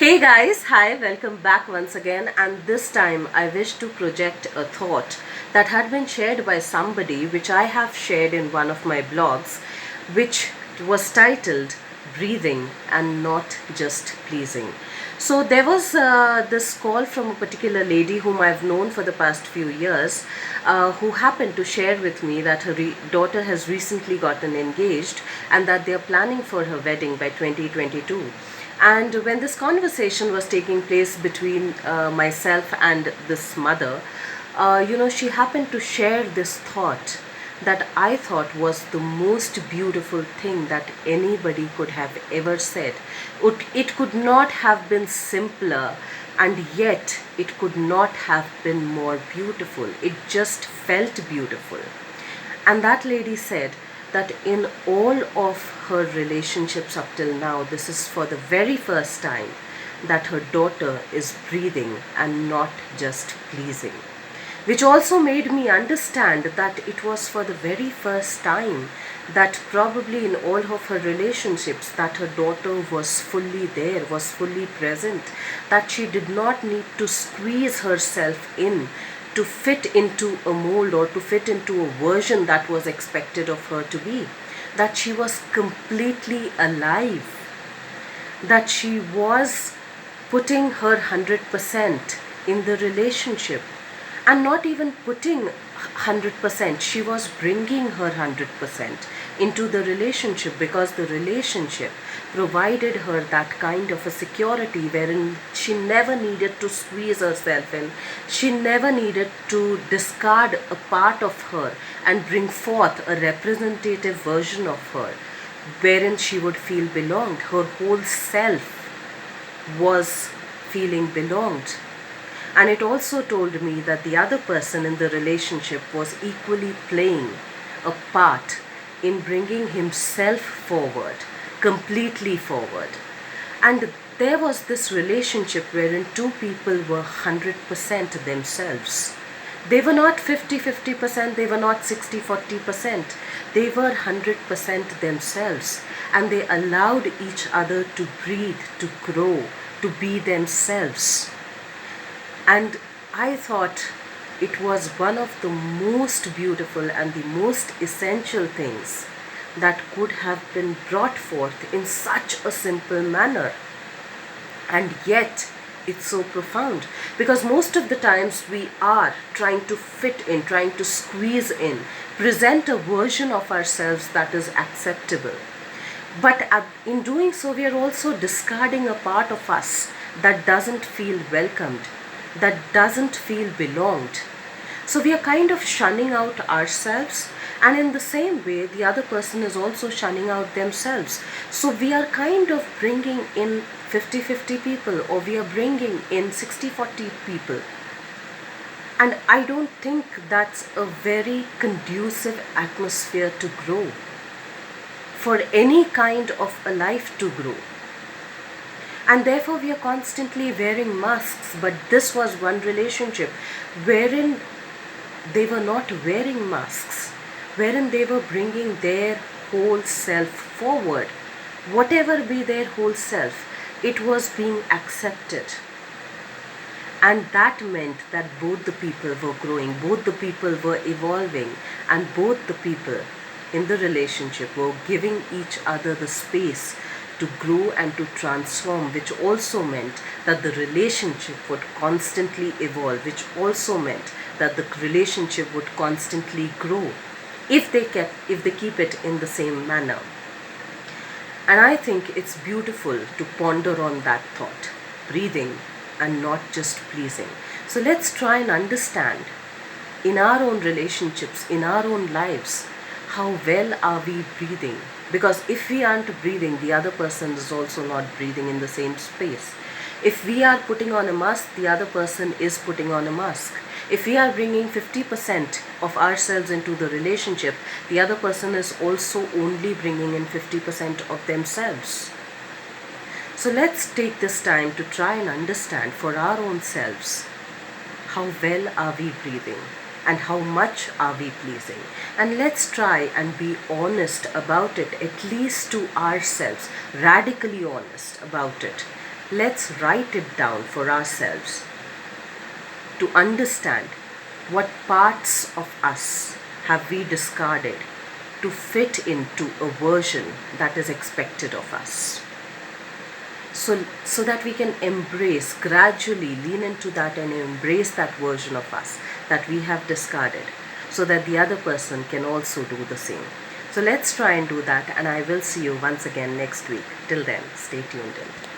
Hey guys, hi, welcome back once again. And this time I wish to project a thought that had been shared by somebody, which I have shared in one of my blogs, which was titled Breathing and Not Just Pleasing. So there was this call from a particular lady whom I've known for the past few years, who happened to share with me that her daughter has recently gotten engaged and that they are planning for her wedding by 2022. And when this conversation was taking place between myself and this mother, she happened to share this thought that I thought was the most beautiful thing that anybody could have ever said. It could not have been simpler, and yet it could not have been more beautiful. It just felt beautiful. And that lady said that in all of her relationships up till now, this is for the very first time that her daughter is breathing and not just pleasing. Which also made me understand that it was for the very first time that probably in all of her relationships that her daughter was fully there, was fully present, that she did not need to squeeze herself in to fit into a mold or to fit into a version that was expected of her to be, that she was completely alive, that she was putting her 100% in the relationship, and not even putting 100%, she was bringing her 100% into the relationship, because the relationship provided her that kind of a security wherein she never needed to squeeze herself in, she never needed to discard a part of her and bring forth a representative version of her wherein she would feel belonged. Her whole self was feeling belonged. And it also told me that the other person in the relationship was equally playing a part in bringing himself forward, completely forward. And there was this relationship wherein two people were 100% themselves. They were not 50-50%, they were not 60-40%. They were 100% themselves. And they allowed each other to breathe, to grow, to be themselves. And I thought it was one of the most beautiful and the most essential things that could have been brought forth in such a simple manner. And yet, it's so profound, because most of the times we are trying to fit in, trying to squeeze in, present a version of ourselves that is acceptable. But in doing so, we are also discarding a part of us that doesn't feel welcomed, that doesn't feel belonged. So we are kind of shunning out ourselves, and in the same way, the other person is also shunning out themselves. So we are kind of bringing in 50-50 people, or we are bringing in 60-40 people. And I don't think that's a very conducive atmosphere to grow, for any kind of a life to grow. And therefore we are constantly wearing masks. But this was one relationship wherein they were not wearing masks, wherein they were bringing their whole self forward. Whatever be their whole self, it was being accepted. And that meant that both the people were growing, both the people were evolving, and both the people in the relationship were giving each other the space to grow and to transform, which also meant that the relationship would constantly evolve, which also meant that the relationship would constantly grow if they keep it in the same manner. And I think it's beautiful to ponder on that thought, breathing and not just pleasing. So let's try and understand in our own relationships, in our own lives, how well are we breathing? Because if we aren't breathing, the other person is also not breathing in the same space. If we are putting on a mask, the other person is putting on a mask. If we are bringing 50% of ourselves into the relationship, the other person is also only bringing in 50% of themselves. So let's take this time to try and understand for our own selves, how well are we breathing? And how much are we pleasing? And let's try and be honest about it, at least to ourselves, radically honest about it. let's write it down for ourselves to understand what parts of us have we discarded to fit into a version that is expected of us. So that we can embrace, gradually lean into that and embrace that version of us that we have discarded, so that the other person can also do the same. So let's try and do that, and I will see you once again next week. Till then, stay tuned in.